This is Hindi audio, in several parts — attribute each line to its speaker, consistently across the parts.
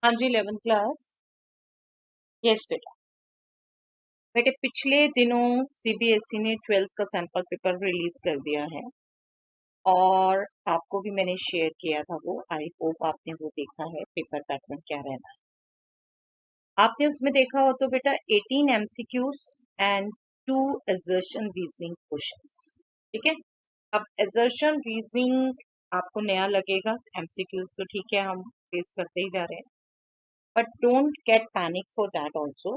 Speaker 1: हाँ जी, 11th क्लास। यस बेटा। बेटे पिछले दिनों सीबीएसई ने 12th का सैंपल पेपर रिलीज कर दिया है और आपको भी मैंने शेयर किया था वो। आई होप आपने वो देखा है पेपर पैटर्न क्या रहना है। आपने उसमें देखा हो तो बेटा 18 MCQs and 2 assertion reasoning questions. ठीक है। अब assertion रीजनिंग आपको नया लगेगा, एमसीक्यूज तो ठीक है हम फेस करते ही जा रहे हैं, but don't get panic for that also.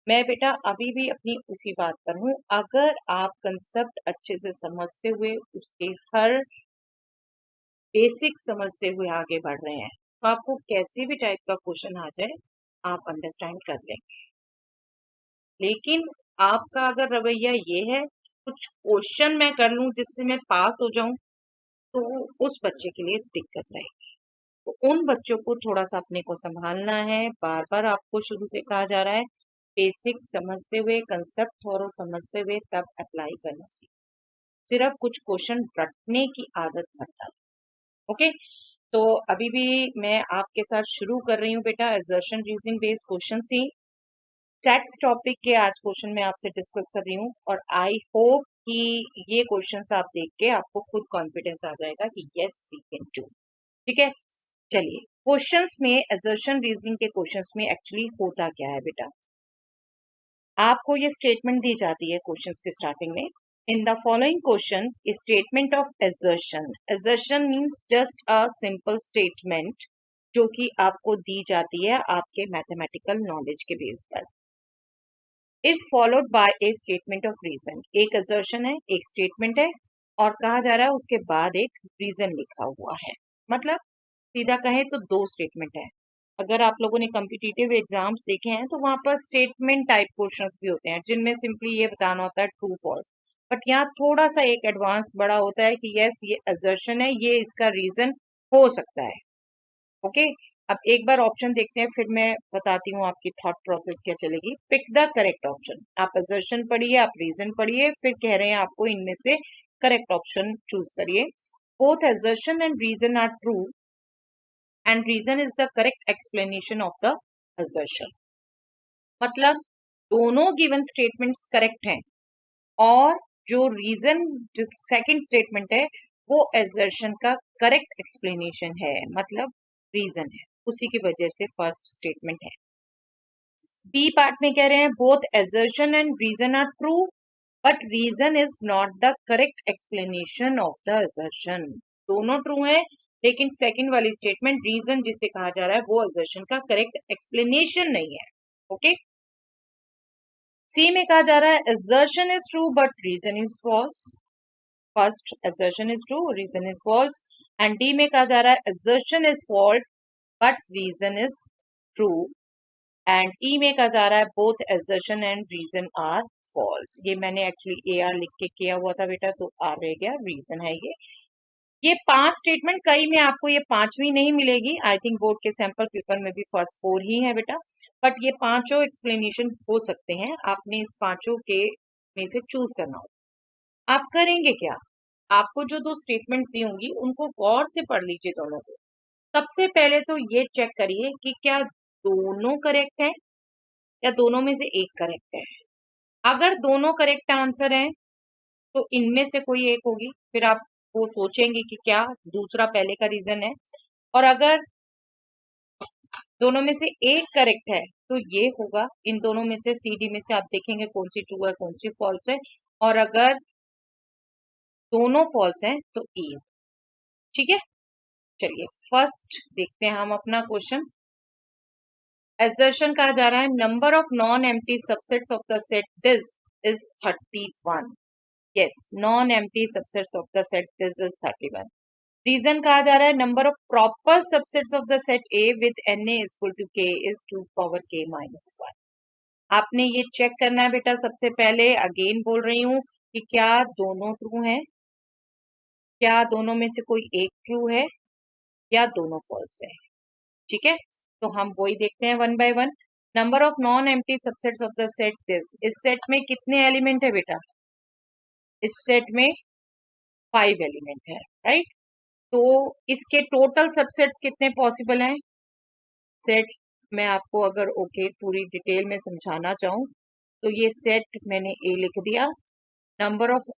Speaker 1: मैं बेटा अभी भी अपनी उसी बात पर हूँ। अगर आप कंसेप्ट अच्छे से समझते हुए उसके हर बेसिक समझते हुए आगे बढ़ रहे हैं तो आपको कैसे भी टाइप का क्वेश्चन आ जाए आप अंडरस्टैंड कर लेंगे। लेकिन आपका अगर रवैया ये है कुछ क्वेश्चन मैं कर लूं जिससे मैं पास हो जाऊं, तो उस बच्चे के लिए दिक्कत रहेगी। तो उन बच्चों को थोड़ा सा अपने को संभालना है। बार बार आपको शुरू से कहा जा रहा है बेसिक समझते हुए, कंसेप्ट थोड़ा समझते हुए तब अप्लाई करना सीखो। सिर्फ कुछ क्वेश्चन रटने की आदत मत डालो। ओके। तो अभी भी मैं आपके साथ शुरू कर रही हूँ बेटा assertion रीजनिंग बेस्ड क्वेश्चन ही। सेट्स टॉपिक के आज क्वेश्चन मैं आपसे डिस्कस कर रही हूँ और आई होप कि ये क्वेश्चंस आप देख के आपको खुद कॉन्फिडेंस आ जाएगा कि यस वी कैन डू। ठीक है। चलिए, क्वेश्चंस में assertion रीजनिंग के क्वेश्चंस में एक्चुअली होता क्या है बेटा। आपको ये स्टेटमेंट दी जाती है क्वेश्चंस के स्टार्टिंग में। In the following question statement of assertion। assertion means just a simple statement जो कि आपको दी जाती है आपके मैथमेटिकल नॉलेज के बेस पर। Is followed by a statement of reason. एक assertion है, एक स्टेटमेंट है और कहा जा रहा है उसके बाद एक रीजन लिखा हुआ है। मतलब सीधा कहें तो दो स्टेटमेंट है। अगर आप लोगों ने कॉम्पिटिटिव एग्जाम्स देखे हैं तो वहां पर स्टेटमेंट टाइप क्वेश्चंस भी होते हैं जिनमें सिंपली ये बताना होता है ट्रू फॉल्स। बट यहाँ थोड़ा सा एक एडवांस बड़ा होता है कि यस ये assertion है, ये इसका रीजन हो सकता है। ओके। अब एक बार ऑप्शन देखते हैं फिर मैं बताती हूँ आपकी थॉट प्रोसेस क्या चलेगी। Pick the correct option. आप assertion पढ़िए, आप रीजन पढ़िए, फिर कह रहे हैं आपको इनमें से करेक्ट ऑप्शन चूज करिए। Both assertion and reason are true and reason is the correct explanation of the assertion। मतलब दोनों गिवन स्टेटमेंट्स करेक्ट हैं और जो रीजन जो सेकंड स्टेटमेंट है वो assertion का करेक्ट एक्सप्लेनेशन है, मतलब रीजन है, उसी की वजह से फर्स्ट स्टेटमेंट है। बी पार्ट में कह रहे हैं both assertion and reason are true but reason is not the correct explanation of the assertion। दोनों ट्रू हैं लेकिन सेकंड वाली स्टेटमेंट रीजन जिसे कहा जा रहा है वो assertion का करेक्ट एक्सप्लेनेशन नहीं है। ओके। सी में कहा जा रहा है assertion is true but reason is false। First assertion is true, reason is false। And D में कहा जा रहा है assertion is false but reason is true। And E में कहा जा रहा है both assertion and reason are false। ये मैंने एक्चुअली ए आर लिख के किया हुआ था बेटा, तो आर रह गया, रीजन है ये पांच स्टेटमेंट। कई में आपको ये पांचवी नहीं मिलेगी, आई थिंक बोर्ड के सैंपल पेपर में भी फर्स्ट फोर ही है बेटा, बट ये पांचों एक्सप्लेनेशन हो सकते हैं। आपने इस पांचों के में से चूज करना होगा। आप करेंगे क्या, आपको जो दो स्टेटमेंट्स दी होंगी उनको गौर से पढ़ लीजिए दोनों को। सबसे पहले तो ये चेक करिए कि क्या दोनों करेक्ट है या दोनों में से एक करेक्ट है। अगर दोनों करेक्ट आंसर है तो इनमें से कोई एक होगी, फिर आप वो सोचेंगे कि क्या दूसरा पहले का रीजन है। और अगर दोनों में से एक करेक्ट है तो ये होगा। इन दोनों में से सी डी में से आप देखेंगे कौन सी ट्रू है कौन सी फॉल्स है, और अगर दोनों फॉल्स हैं तो ई। ठीक है। चलिए फर्स्ट देखते हैं हम अपना क्वेश्चन। assertion कहा जा रहा है number of non empty subsets of the set this is 31। Yes, non empty subsets of the set this is 31। Reason कहा जा रहा है number of proper subsets of the set A with n A equal to k is 2 power k minus 1। आपने ये चेक करना है बेटा। सबसे पहले अगेन बोल रही हूँ कि क्या दोनों ट्रू हैं, क्या दोनों में से कोई एक ट्रू है या दोनों फॉल्स है। ठीक है। तो हम वही देखते हैं one by one. Number of non empty subsets of the set this. इस सेट में कितने एलिमेंट है बेटा, इस सेट में 5 एलिमेंट है, राइट। तो इसके टोटल सबसेट्स कितने पॉसिबल हैं, सेट मैं आपको अगर ओके पूरी डिटेल में समझाना चाहूँ तो ये सेट मैंने ए लिख दिया, number of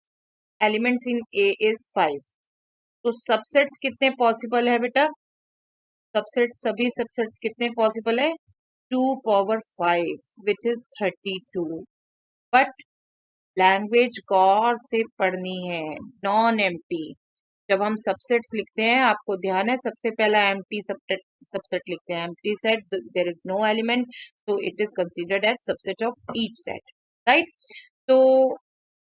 Speaker 1: elements in A is 5। तो सबसेट्स कितने पॉसिबल है बेटा? सबसेट्स, सभी सबसेट्स कितने पॉसिबल है? 2 power 5 which is 32। But language गौर से पढ़नी है, नॉन एम्प्टी। जब हम सबसेट्स लिखते हैं आपको ध्यान है सबसे पहला एम्प्टी सबसेट लिखते हैं, empty set, there is no element, so it is considered as subset of each set, right? तो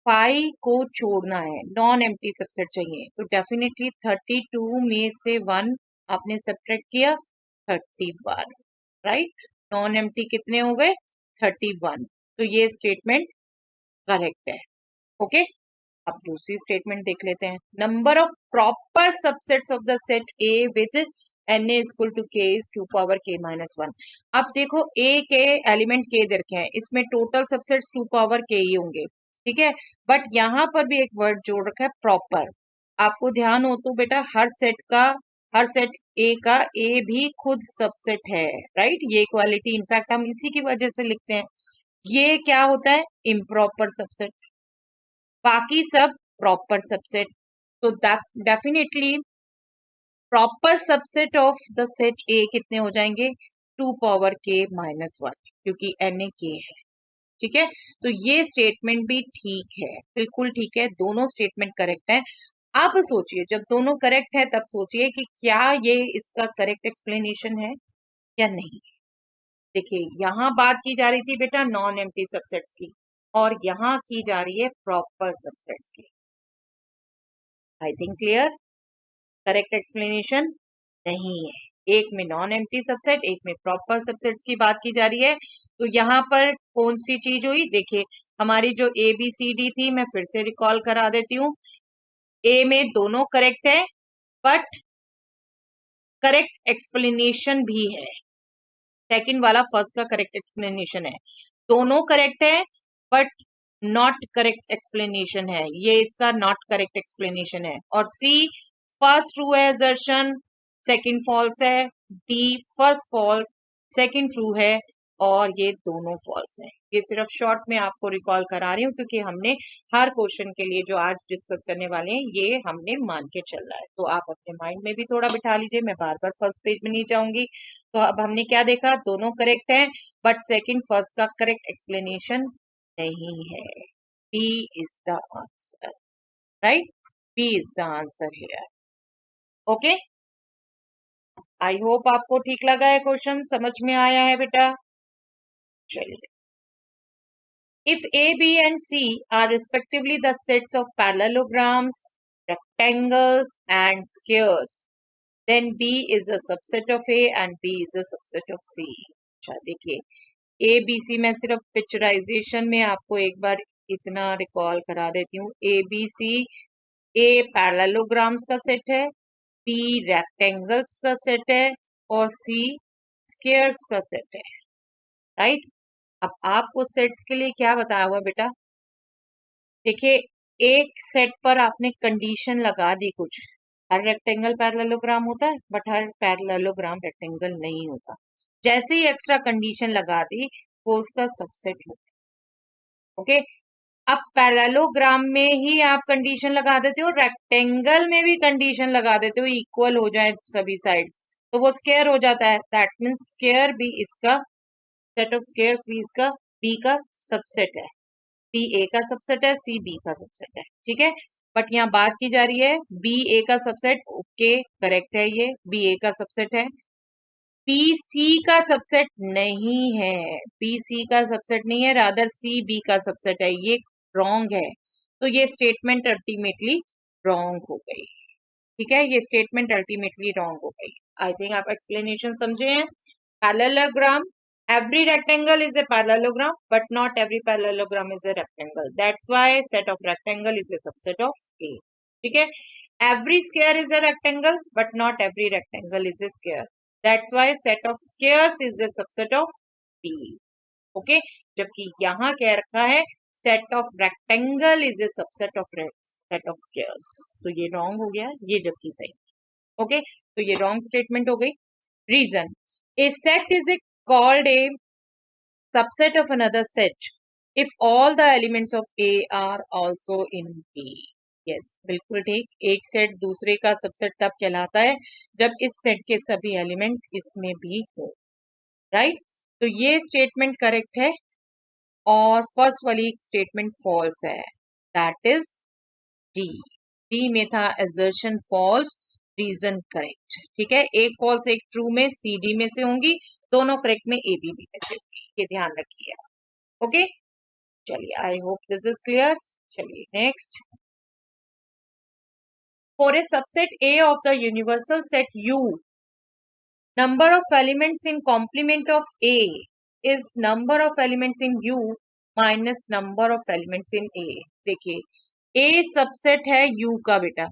Speaker 1: 5 को छोड़ना है, नॉन एम्प्टी सबसेट चाहिए, तो डेफिनेटली 32 में से 1 आपने सब्ट्रैक्ट किया, 31, राइट? नॉन एम्प्टी कितने हो गए? 31। तो ये स्टेटमेंट करेक्ट है। ओके, अब दूसरी स्टेटमेंट देख लेते हैं। Number of proper subsets of the set A with n A equal to k is 2 power k minus 1। अब देखो ए के एलिमेंट के दे रखे हैं, इसमें टोटल सबसेट्स 2 पावर k ही होंगे, ठीक है? बट यहाँ पर भी एक वर्ड जोड़ रखा है प्रॉपर। आपको ध्यान हो तो बेटा हर सेट ए का ए भी खुद सबसेट है, राइट? ये इक्वालिटी इनफैक्ट हम इसी की वजह से लिखते हैं। ये क्या होता है? इम्प्रॉपर सबसेट, बाकी सब प्रॉपर सबसेट। तो definitely proper subset of the set ए कितने हो जाएंगे? 2 पावर k माइनस 1, क्योंकि एन ए के है, ठीक है? तो ये स्टेटमेंट भी ठीक है, बिल्कुल ठीक है, दोनों स्टेटमेंट करेक्ट है। अब सोचिए जब दोनों करेक्ट है तब सोचिए कि क्या ये इसका करेक्ट एक्सप्लेनेशन है या नहीं। देखिए यहाँ बात की जा रही थी बेटा नॉन एम्प्टी सबसेट्स की, और यहाँ की जा रही है प्रॉपर सबसेट्स की। I think clear? Correct explanation नहीं है, एक में नॉन एम्प्टी सबसेट, एक में प्रॉपर सबसेट्स की बात की जा रही है। तो यहाँ पर कौन सी चीज हुई? देखिए हमारी जो ए बी सी डी थी, मैं फिर से रिकॉल करा देती हूँ। ए में दोनों करेक्ट है, बट करेक्ट एक्सप्लेनेशन भी है, सेकंड वाला फर्स्ट का करेक्ट एक्सप्लेनेशन है। दोनों करेक्ट है बट नॉट करेक्ट एक्सप्लेनेशन है, ये इसका नॉट करेक्ट एक्सप्लेनेशन है। और सी फर्स्ट ट्रू है असर्शन, सेकंड फॉल्स है। D first false, second true है, और ये दोनों फॉल्स है। ये सिर्फ शॉर्ट में आपको रिकॉल करा रही हूँ क्योंकि हमने हर क्वेश्चन के लिए जो आज डिस्कस करने वाले हैं ये हमने मान के चल रहा है, तो आप अपने माइंड में भी थोड़ा बिठा लीजिए, मैं बार बार फर्स्ट पेज में नहीं जाऊंगी। तो अब हमने क्या देखा? दोनों करेक्ट हैं बट सेकंड फर्स्ट का करेक्ट एक्सप्लेनेशन नहीं है। B is the answer, right? B is the answer here. Okay, I hope आपको ठीक लगा है, क्वेश्चन समझ में आया है बेटा? चलिए, if A, B and C are respectively the sets of parallelograms, rectangles and squares, then B is a subset of A and B is a subset of C। अच्छा देखिए, ए बी सी में सिर्फ पिक्चराइजेशन में आपको एक बार इतना रिकॉल करा देती हूँ। A B C, A parallelograms का सेट है, बी रेक्टेंगल्स का सेट है, और सी स्क्वायर्स का सेट है, राइट? अब आपको सेट्स के लिए क्या बताया हुआ बेटा? देखिए एक सेट पर आपने कंडीशन लगा दी कुछ, हर रेक्टेंगल पैरेललोग्राम होता है बट हर पैरेललोग्राम रेक्टेंगल नहीं होता। जैसे ही एक्स्ट्रा कंडीशन लगा दी वो उसका सबसेट होता है। ओके, अब पैरेललोग्राम में ही आप कंडीशन लगा देते हो, रेक्टेंगल में भी कंडीशन लगा देते हो, इक्वल हो जाए सभी साइड्स, तो वो स्क्वायर हो जाता है। दैट मीन्स स्क्वायर भी इसका, सेट ऑफ स्क्वायर्स भी इसका बी का सबसेट है। बी ए का सबसेट है, सी बी का सबसेट है, ठीक है? बट यहाँ बात की जा रही है बी ए का सबसेट, ओके करेक्ट है, ये बी ए का सबसेट है, बी सी का सबसेट नहीं है, बी सी का सबसेट नहीं है, रादर सी बी का सबसेट है, ये रॉन्ग है। तो ये स्टेटमेंट अल्टीमेटली रॉन्ग हो गई, ठीक है? ये स्टेटमेंट अल्टीमेटली रॉन्ग हो गई। आई थिंक आप एक्सप्लेनेशन समझे हैं। Parallelogram, every rectangle is a parallelogram but not every parallelogram is a rectangle, that's why set of rectangle is a subset of A, ठीक है? every square is a rectangle but not every rectangle is a square, that's why set of squares is a subset of B। Okay, जबकि यहाँ क्या रखा है? Set of rectangle is a subset of set of squares, तो ये रॉन्ग हो गया, ये जबकि सही। ओके, तो ये रॉन्ग स्टेटमेंट हो गई। Reason, A set is called a subset of another set if all the elements of A are also in B. Yes, बिल्कुल ठीक. एक सेट दूसरे का सबसेट तब कहलाता है जब इस सेट के सभी एलिमेंट इसमें भी हो. राइट? तो ये स्टेटमेंट करेक्ट है और फर्स्ट वाली स्टेटमेंट फॉल्स है. That is D. डी में था assertion फॉल्स, रीजन करेक्ट. ठीक है, एक फॉल्स एक ट्रू में सी डी में से होंगी, दोनों करेक्ट में ए बी में से होंगी. ये ध्यान रखिए. ओके, चलिए, I hope this is clear. चलिए next. For a subset A of the universal set U, number of elements in complement of A is number of elements in U minus number of elements in A. देखिए, A सबसेट है U का बेटा.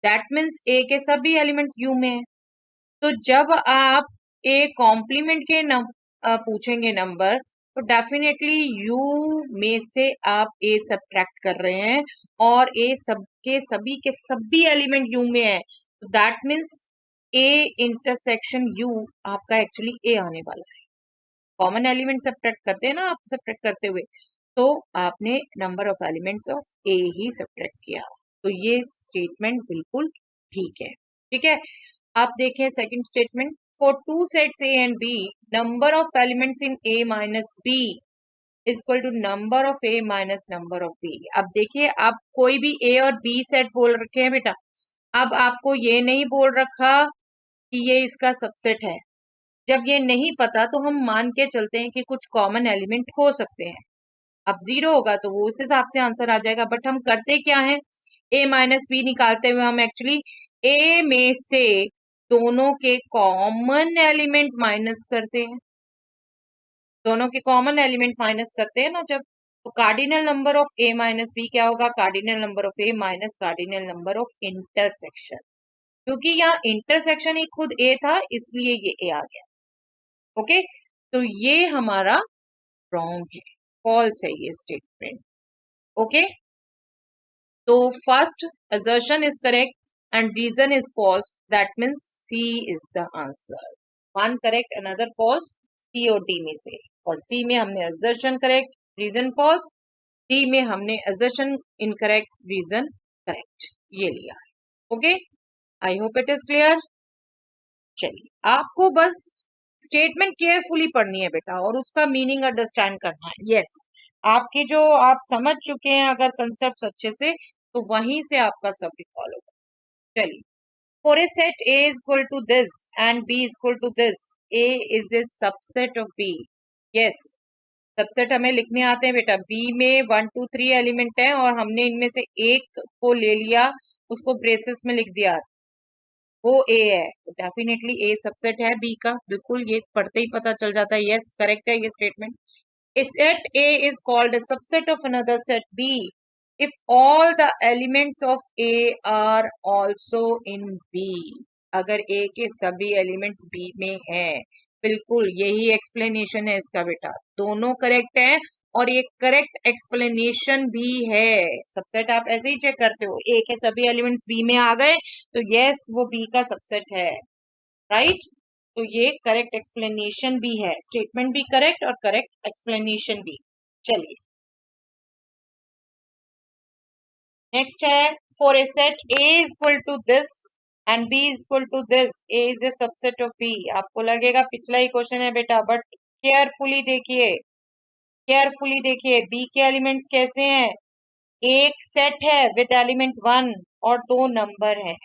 Speaker 1: दैट मीन्स A के सभी एलिमेंट्स U में है. तो जब आप A कॉम्प्लीमेंट के पूछेंगे नंबर, तो डेफिनेटली U में से आप A सब्ट्रैक्ट कर रहे हैं और A सबके सभी के सभी एलिमेंट U में है. तो that means A intersection U आपका एक्चुअली A आने वाला है. कॉमन एलिमेंट सब्ट्रैक्ट करते हैं ना आप, सब्ट्रैक्ट करते हुए, तो आपने number of elements of A he subtract किया. तो ये स्टेटमेंट बिल्कुल ठीक है. ठीक है, आप देखें second statement. For two sets A and B, number of elements in A minus B is equal to number of A minus number of B. अब देखिए, आप कोई भी A और B सेट बोल रखे हैं बेटा. अब आपको ये नहीं बोल रखा कि ये इसका सबसेट है. जब ये नहीं पता तो हम मान के चलते हैं कि कुछ कॉमन एलिमेंट हो सकते हैं. अब 0 होगा तो वो उस हिसाब से आंसर आ जाएगा. बट हम करते क्या है, A माइनस बी निकालते हुए हम एक्चुअली A में से दोनों के कॉमन एलिमेंट माइनस करते हैं. दोनों के कॉमन एलिमेंट माइनस करते हैं ना जब, तो cardinal number of A minus B क्या होगा, cardinal number of A minus cardinal number of intersection. क्योंकि यहाँ इंटरसेक्शन ही खुद A था, इसलिए ये A आ गया. ओके, तो ये हमारा रॉन्ग है, फॉल्स है ये स्टेटमेंट. ओके, तो first assertion is correct and reason is false. That means C is the answer. One correct, another false. C और D में से, और C में हमने assertion correct, reason false. D में हमने assertion incorrect, reason correct. ये लिया है. Okay, I hope it is clear. चलिए, आपको बस स्टेटमेंट केयरफुली पढ़नी है बेटा और उसका मीनिंग अंडरस्टैंड करना है. यस, आपकी जो आप समझ चुके हैं अगर कंसेप्ट अच्छे से, तो वहीं से आपका सब फॉलो होगा. चलिए, for a set A is equal to this and B is equal to this, A is a subset of B. yes, subset हमें लिखने आते हैं बेटा. B में 1 2 3 एलिमेंट है और हमने इनमें से एक को ले लिया, उसको ब्रेसेस में लिख दिया, वो A है. तो डेफिनेटली A सबसेट है B का. बिल्कुल, ये पढ़ते ही पता चल जाता है. यस, करेक्ट है ये statement. A set A is called a subset of another set B if all the elements of A are also in B. अगर A के सभी एलिमेंट्स B में हैं. बिल्कुल यही एक्सप्लेनेशन है इसका बेटा. दोनों करेक्ट है और ये करेक्ट एक्सप्लेनेशन भी है. सबसेट आप ऐसे ही चेक करते हो, A के सभी एलिमेंट्स B में आ गए तो यस वो B का सबसेट है. राइट? तो ये करेक्ट एक्सप्लेनेशन भी है. स्टेटमेंट भी करेक्ट और करेक्ट एक्सप्लेनेशन भी. चलिए नेक्स्ट है, for a set A is equal to this and B is equal to this, A is a subset of B. आपको लगेगा पिछला ही क्वेश्चन है बेटा, बट केयरफुली देखिए, केयरफुली देखिए. B के एलिमेंट्स कैसे हैं, एक सेट है विद एलिमेंट 1 और 2 नंबर है.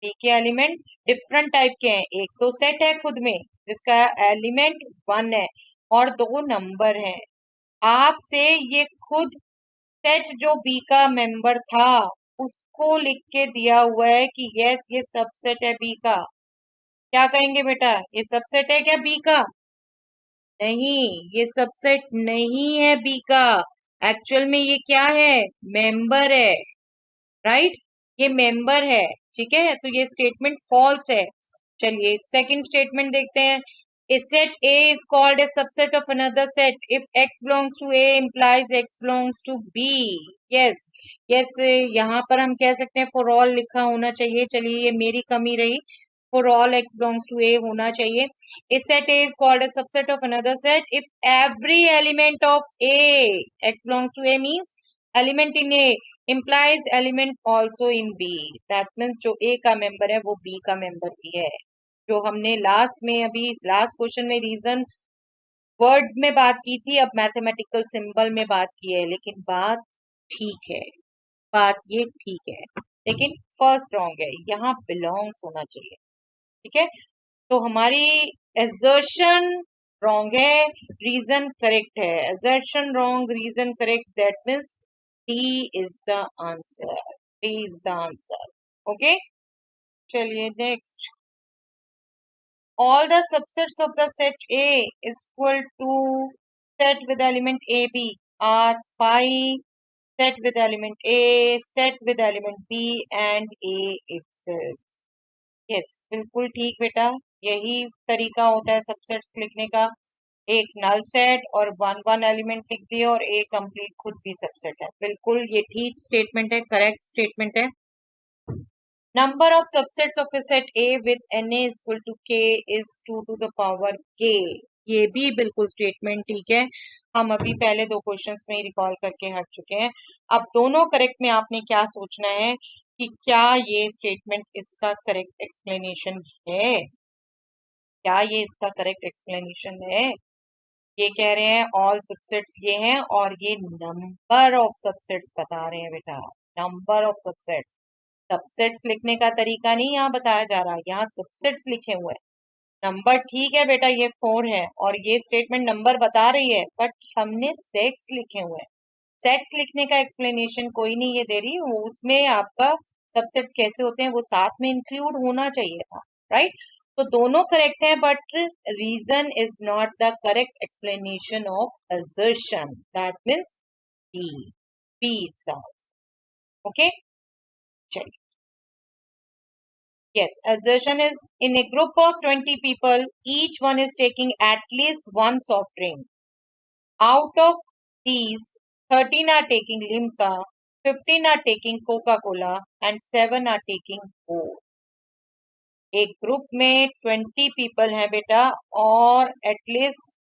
Speaker 1: B के एलिमेंट डिफरेंट टाइप के हैं. एक तो सेट है खुद में जिसका एलिमेंट 1 है और 2 नंबर है. आपसे ये खुद सेट जो B का मेंबर था उसको लिख के दिया हुआ है कि यस ये सबसेट है B का. क्या कहेंगे बेटा, ये सबसेट है क्या B का? नहीं, ये सबसेट नहीं है B का. एक्चुअल में ये क्या है, मेंबर है. राइट, ये मेंबर है. ठीक है, तो ये स्टेटमेंट फॉल्स है. चलिए सेकंड स्टेटमेंट देखते हैं. A set A is called a subset of another set if X belongs to A implies X belongs to B. Yes, yes, यहाँ पर हम कह सकते हैं for all लिखा होना चाहिए. चलिए, ये मेरी कमी रही. for all x belongs to A होना चाहिए. A set A is called a subset of another set if every element of A, x belongs to A means element in A implies element also in B. That means जो A का member है वो B का member भी है. जो हमने लास्ट में अभी लास्ट क्वेश्चन में रीजन वर्ड में बात की थी, अब मैथमेटिकल सिंबल में बात की है, लेकिन बात ठीक है, बात ये ठीक है, लेकिन फर्स्ट रॉन्ग है, यहाँ बिलोंग्स होना चाहिए. ठीक है, तो हमारी assertion रॉन्ग है, रीजन करेक्ट है. assertion wrong, reason correct, that means D is the answer. D is the answer. Okay, चलिए next. All the subsets of the set A is equal to set with element AB are phi set with element A, set with element B and A itself. Yes, बिल्कुल ठीक बेटा, यही तरीका होता है सबसेट्स लिखने का. एक नल सेट और वन एलिमेंट लिख दिए और ए कंप्लीट खुद भी सबसेट है. बिल्कुल ये ठीक स्टेटमेंट है, करेक्ट स्टेटमेंट है. Number of subsets of a set A with n A equal to k is 2 to the power k. ये भी बिल्कुल स्टेटमेंट ठीक है. हम अभी पहले दो क्वेश्चंस में ही रिकॉल करके हट चुके हैं. अब दोनों करेक्ट में आपने क्या सोचना है कि क्या ये स्टेटमेंट इसका करेक्ट एक्सप्लेनेशन है, क्या ये इसका करेक्ट एक्सप्लेनेशन है. ये कह रहे हैं ऑल सबसेट्स ये हैं और ये नंबर ऑफ सबसेट्स बता रहे हैं बेटा, नंबर ऑफ सबसेट्स. सबसेट्स लिखने का तरीका नहीं यहाँ बताया जा रहा, यहाँ सबसेट्स लिखे हुए हैं. नंबर ठीक है बेटा, ये 4 है और ये स्टेटमेंट नंबर बता रही है, बट हमने सेट्स लिखे हुए हैं. सेट्स लिखने का एक्सप्लेनेशन कोई नहीं ये दे रही, उसमें आपका सबसेट्स कैसे होते हैं वो साथ में इंक्लूड होना चाहिए था, राइट. तो दोनों करेक्ट हैं, but reason is not the correct explanation of assertion. That means B. B is the answer. Okay, चलिए. Yes, assertion is in a group of 20 people, each one is taking at least one soft drink. Out of these, 13 are taking Limca, 15 are taking Coca-Cola, and 7 are taking Coke. एक ग्रुप में 20 पीपल हैं बेटा और एटलीस्ट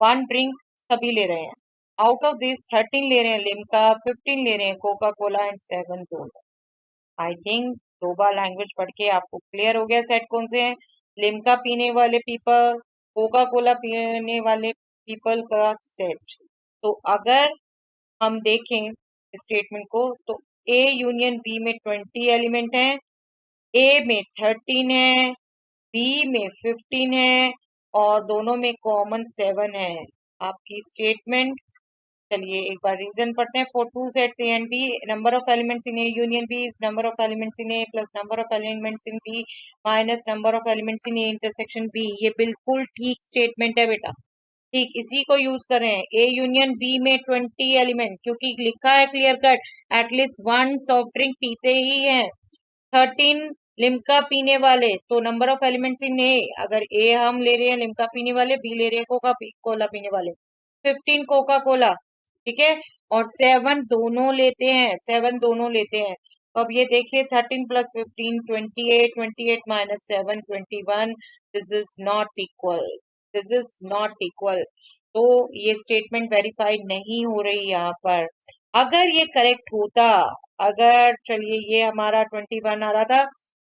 Speaker 1: वन ड्रिंक सभी ले रहे हैं. आउट ऑफ दिस 13 ले रहे हैं लिम्का, 15 ले रहे हैं कोका कोला एंड 7 दोनों. आई थिंक दो बार लैंग्वेज पढ़ के आपको क्लियर हो गया सेट कौन से हैं. लिम्का पीने वाले पीपल, कोका कोला पीने वाले पीपल का सेट. तो अगर हम देखें स्टेटमेंट को तो ए यूनियन बी में 20 एलिमेंट हैं, ए में 13 है, बी में 15 है और दोनों में कॉमन 7 है. आपकी स्टेटमेंट, चलिए एक बार रीजन पढ़ते हैं. For two sets A and B, number of elements in A union B is number of elements in A plus number of elements in B minus number of elements in A intersection B. ये बिल्कुल ठीक स्टेटमेंट है बेटा, ठीक इसी को यूज कर रहे हैं. ए यूनियन बी में 20 एलिमेंट, क्योंकि लिखा है clear cut at least one soft drink पीते ही हैं. 13 लिम्का पीने वाले, तो नंबर ऑफ एलिमेंट्स इन ए, अगर ए हम ले रहे हैं लिम्का पीने वाले, बी ले रहे हैं कोका कोला पीने वाले, 15 कोका कोला, ठीक है, और 7 दोनों लेते हैं, 7 दोनों लेते हैं. तो अब ये देखिए 13 plus 15 28, 28 minus 7 21. This is not equal, this is not equal. तो ये स्टेटमेंट वेरीफाई नहीं हो रही यहाँ पर. अगर ये करेक्ट होता, अगर चलिए ये हमारा 21 आ रहा था,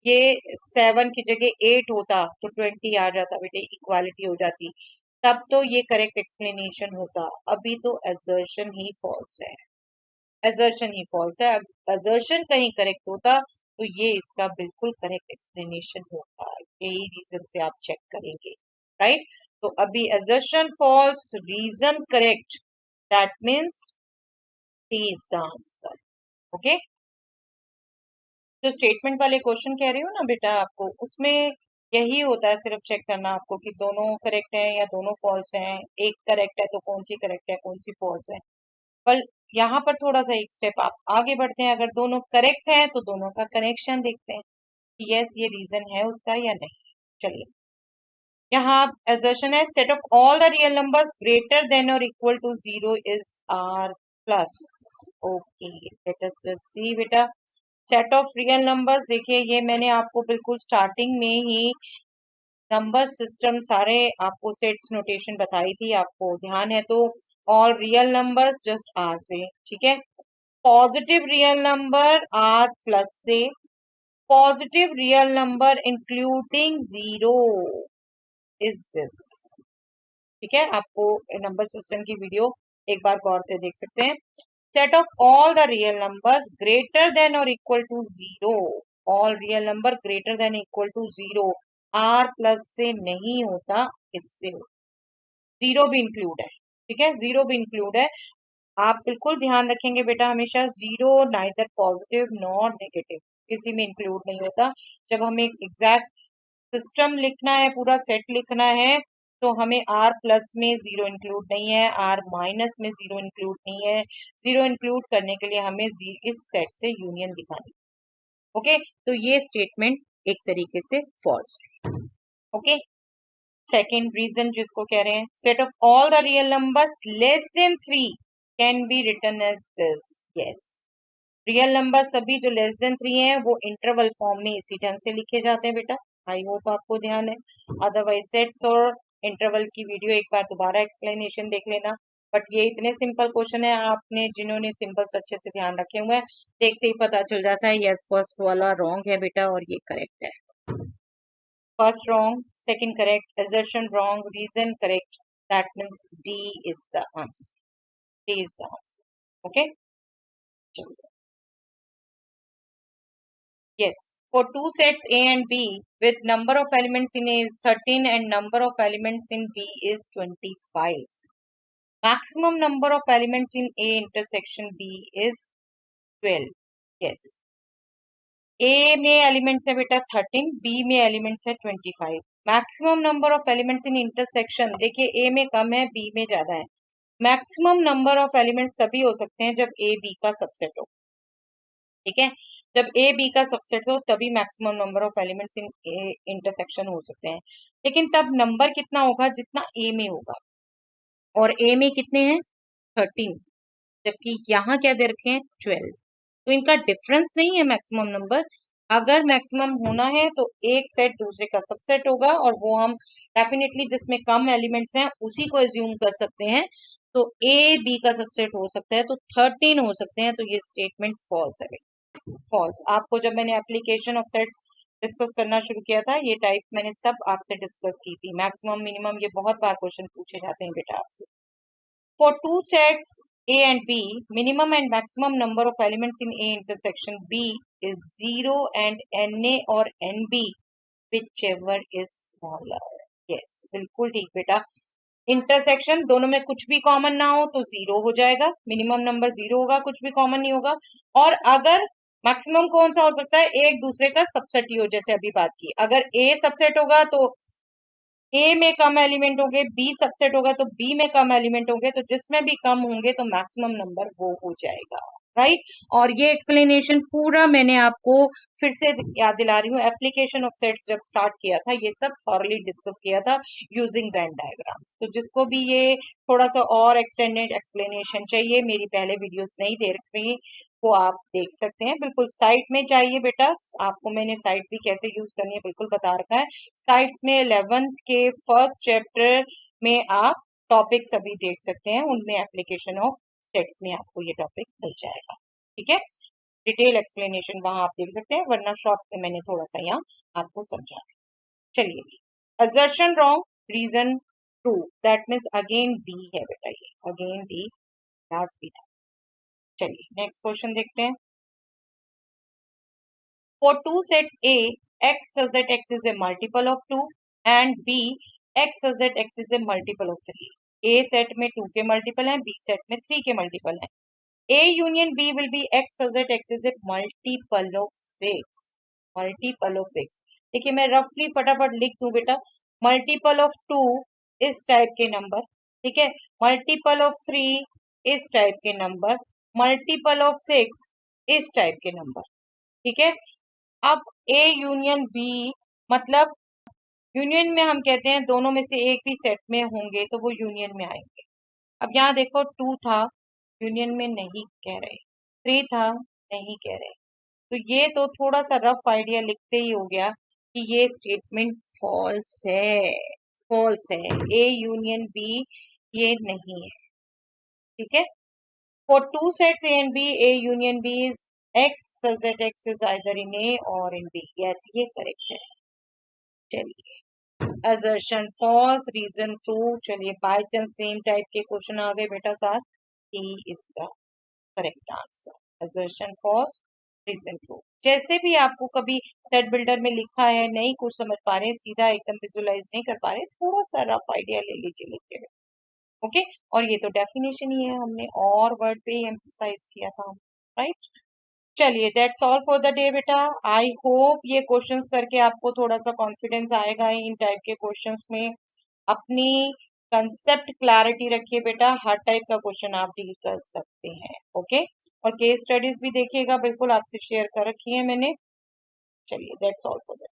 Speaker 1: ये 7 की जगह 8 होता तो 20 आ जाता बेटे, इक्वालिटी हो जाती, तब तो ये करेक्ट एक्सप्लेनेशन होता. अभी तो assertion ही फॉल्स है, assertion ही फॉल्स है. assertion कहीं करेक्ट होता तो ये इसका बिल्कुल करेक्ट एक्सप्लेनेशन होता. यही रीजन से आप चेक करेंगे, राइट. तो अभी assertion false, reason correct, that means D is the answer. Okay, जो स्टेटमेंट वाले क्वेश्चन कह रही हो ना बेटा आपको, उसमें यही होता है सिर्फ चेक करना आपको कि दोनों करेक्ट हैं या दोनों फॉल्स हैं. एक करेक्ट है तो कौन सी करेक्ट है, कौन सी फॉल्स है. पर यहाँ पर थोड़ा सा एक स्टेप आप आगे बढ़ते हैं. अगर दोनों करेक्ट है तो दोनों का कनेक्शन देखते हैं कि यस ये रीजन है उसका या नहीं. चलिए, यहाँ assertion है set of all the real numbers greater than or equal to 0 is R plus. Okay, let us just see बेटा. सेट ऑफ रियल नंबर्स, देखिए ये मैंने आपको बिल्कुल स्टार्टिंग में ही नंबर सिस्टम सारे आपको सेट्स नोटेशन बताई थी, आपको ध्यान है तो। All real numbers just R से, ठीक है। Positive real number R plus से, positive real number including zero is this, ठीक है। आपको नंबर सिस्टम की वीडियो एक बार गौर से देख सकते हैं। Set of all the real numbers greater than or equal to zero, all real number greater than equal to zero, R plus से नहीं होता, इससे होता। जीरो भी इंक्लूड है, ठीक है, जीरो भी इंक्लूड है। आप बिल्कुल ध्यान रखेंगे बेटा, हमेशा zero neither positive nor negative किसी में इंक्लूड नहीं होता। जब हमें एग्जैक्ट सिस्टम लिखना है, पूरा सेट लिखना है, तो हमें आर प्लस में जीरो इंक्लूड नहीं है, आर माइनस में जीरो इंक्लूड नहीं है। जीरो इंक्लूड करने के लिए हमें इस सेट से यूनियन दिखानी, ओके। तो ये स्टेटमेंट एक तरीके से फॉल्स है, ओके। सेकेंड रीजन जिसको कह रहे हैं, set of all the real numbers less than three can be written as this, yes. Real number सभी जो लेस देन थ्री हैं वो इंटरवल फॉर्म में इसी ढंग से लिखे जाते हैं बेटा, आई होप आपको ध्यान है। अदरवाइज सेट्स और इंटरवल की वीडियो एक बार दोबारा एक्सप्लेनेशन देख लेना। बट ये इतने सिंपल क्वेश्चन है, आपने जिन्होंने सिंपल्स अच्छे से ध्यान रखे हुए हैं, देखते ही पता चल जाता है यस फर्स्ट वाला रॉन्ग है बेटा और ये करेक्ट है। First wrong, second correct, assertion wrong, reason correct, that means D is the answer, D is the answer, okay। Yes, for two sets A and B with number of elements in A is 13 and number of elements in B is 25. Maximum number of elements in A intersection B is 12. Yes. A में एलिमेंट्स है बेटा 13, B में एलिमेंट्स है 25। Maximum number of elements in intersection, देखिए A में कम है, B में ज्यादा है। मैक्सिमम नंबर ऑफ एलिमेंट्स तभी हो सकते हैं जब A B का सबसेट हो, ठीक है। जब ए बी का सबसेट हो तभी maximum number of elements in A intersection हो सकते हैं। लेकिन तब नंबर कितना होगा, जितना ए में होगा, और ए में कितने हैं 13, जबकि यहाँ क्या दे रखे हैं 12, तो इनका डिफरेंस नहीं है मैक्सिमम नंबर। अगर मैक्सिमम होना है तो एक सेट दूसरे का सबसेट होगा, और वो हम डेफिनेटली जिसमें कम एलिमेंट्स हैं उसी को एज्यूम कर सकते हैं। तो ए बी का सबसेट हो सकता है, तो 13 हो सकते हैं, तो ये स्टेटमेंट फॉल्स है, फॉल्स। आपको जब मैंने एप्लीकेशन ऑफ सेट्स डिस्कस करना शुरू किया था, ये टाइप मैंने सब आपसे डिस्कस की थी, मैक्सिमम मिनिमम, ये बहुत बार क्वेश्चन पूछे जाते हैं बेटा आपसे। For two sets A and B, minimum and maximum number of elements in A intersection B is 0 and NA or NB, whichever is smaller. Yes, बिल्कुल ठीक बेटा। इंटरसेक्शन दोनों में कुछ भी कॉमन ना हो तो जीरो हो जाएगा, मिनिमम नंबर जीरो होगा, कुछ भी कॉमन नहीं होगा। और अगर मैक्सिमम कौन सा हो सकता है, एक दूसरे का सबसेट ही हो, जैसे अभी बात की, अगर ए सबसेट होगा तो ए में कम एलिमेंट होंगे, बी सबसेट होगा तो बी में कम एलिमेंट होंगे, तो जिसमें भी कम होंगे तो मैक्सिमम नंबर वो हो जाएगा, राइट। और ये एक्सप्लेनेशन पूरा मैंने आपको फिर से याद दिला रही हूँ, एप्लीकेशन ऑफ सेट्स जब स्टार्ट किया था ये सब थॉरली डिस्कस किया था यूजिंग वेन डायग्राम्स। तो जिसको भी ये थोड़ा सा और एक्सटेंडेड एक्सप्लेनेशन चाहिए, मेरी पहले वीडियोस नहीं दे रखी, वो आप देख सकते हैं, बिल्कुल साइट में चाहिए बेटा। आपको मैंने साइट भी कैसे यूज करनी है बिल्कुल बता रखा है। साइट्स में 11th के फर्स्ट चैप्टर में आप टॉपिक सभी देख सकते हैं, उनमें एप्लीकेशन ऑफ सेट्स में आपको ये टॉपिक मिल जाएगा, ठीक है। डिटेल एक्सप्लेनेशन वहां आप देख सकते हैं, वरना शॉर्ट में मैंने थोड़ा सा यहाँ आपको समझा दिया। चलिए, assertion wrong, reason true, that means again D है बेटा, ये अगेन D, लास्ट भी था। चलिए नेक्स्ट क्वेश्चन देखते हैं। For two sets A, x such that x is a multiple of 2 and B, x such that x is a multiple of 3. A set में 2 के मल्टीपल हैं, B सेट में 3 के मल्टीपल हैं। A union B will be x such that x is a multiple of 6. Multiple of 6. देखिए मैं रफली फटाफट लिख दूं बेटा, मल्टीपल ऑफ 2 इस टाइप के नंबर, ठीक है, मल्टीपल ऑफ 3 इस टाइप के नंबर, मल्टीपल ऑफ 6 इस टाइप के नंबर, ठीक है। अब A यूनियन B, मतलब यूनियन में हम कहते हैं दोनों में से एक भी सेट में होंगे तो वो यूनियन में आएंगे। अब यहाँ देखो 2 था, यूनियन में नहीं कह रहे, 3 था, नहीं कह रहे, तो ये तो थोड़ा सा रफ आइडिया लिखते ही हो गया कि ये स्टेटमेंट फॉल्स है, फॉल्स है। ए यूनियन बी ये नहीं है, ठीक है। For two sets A and B, A union B is X such that X is either in A or in B. Yes, ये करेक्ट है। चलिए, assertion false, reason true। चलिए, बाय चांस सेम टाइप के क्वेश्चन आ गए बेटा साथ। ही is the correct answer. assertion false, reason true। जैसे भी आपको कभी सेट बिल्डर में लिखा है, नहीं कुछ समझ पा रहे हैं, सीधा एकदम विजुलाइज नहीं कर पा रहे, थोड़ा सा रफ आइडिया ले लीजिए लिखते हुए। ओके, और ये तो डेफिनेशन ही है, हमने और वर्ड पे ही एम्फसाइज किया था, राइट। चलिए, that's all for the day बेटा। आई होप ये क्वेश्चंस करके आपको थोड़ा सा कॉन्फिडेंस आएगा इन टाइप के क्वेश्चंस में। अपनी कंसेप्ट क्लैरिटी रखिए बेटा, हर टाइप का क्वेश्चन आप डील कर सकते हैं। ओके, और केस स्टडीज भी देखिएगा, बिल्कुल आपसे शेयर कर रखी है मैंने। चलिए, दैट्स ऑल फॉर द